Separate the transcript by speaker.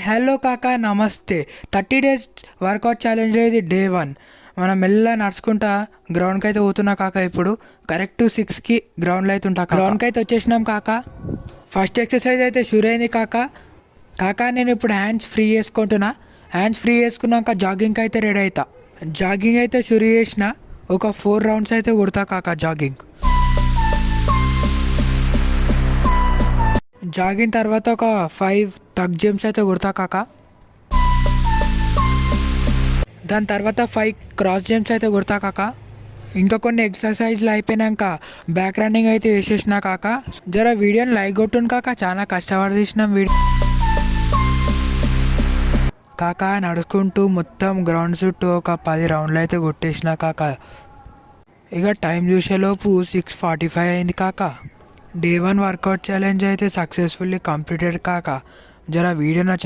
Speaker 1: Hello కాకా నమస్తే. 30 days work out challenge ఇది డే 1. మనం మెల్లగా నడుచుకుంటా గ్రౌండ్కి అయితే పోతున్నా కాకా. ఇప్పుడు కరెక్ట్ 6కి గ్రౌండ్లో అయితే ఉంటా. గ్రౌండ్కి అయితే వచ్చేసినాం కాకా. ఫస్ట్ ఎక్సర్సైజ్ అయితే షురు అయింది కాకా. నేను ఇప్పుడు హ్యాండ్స్ ఫ్రీ చేసుకుంటున్నా. హ్యాండ్స్ ఫ్రీ చేసుకున్నాక జాగింగ్కి అయితే రెడీ అవుతా. జాగింగ్ అయితే షురు చేసిన ఒక 4 రౌండ్స్ అయితే కొడతా కాకా. జాగింగ్ తర్వాత ఒక 5 టగ్ జంప్స్ అయితే కొడతా కాకా. దాని తర్వాత 5 క్రాస్ జంప్స్ అయితే కొడతా కాకా. ఇంకా కొన్ని ఎక్సర్సైజ్లు అయిపోయినాక బ్యాక్ రన్నింగ్ అయితే వేసేసిన కాకా. జర వీడియోని లైక్ కొట్టుండు కాకా, చాలా కష్టపడి తీసినాం వీడియో. కాకా నడుచుకుంటూ మొత్తం గ్రౌండ్ చుట్టూ ఒక 10 రౌండ్లు అయితే కొట్టేసిన కాకా. ఇక టైం చూసేలోపు 6:45 అయింది కాకా. డే 1 వర్కౌట్ ఛాలెంజ్ అయితే సక్సెస్ఫుల్లీ కంప్లీటెడ్ కాకా. జర వీడియో నచ్చ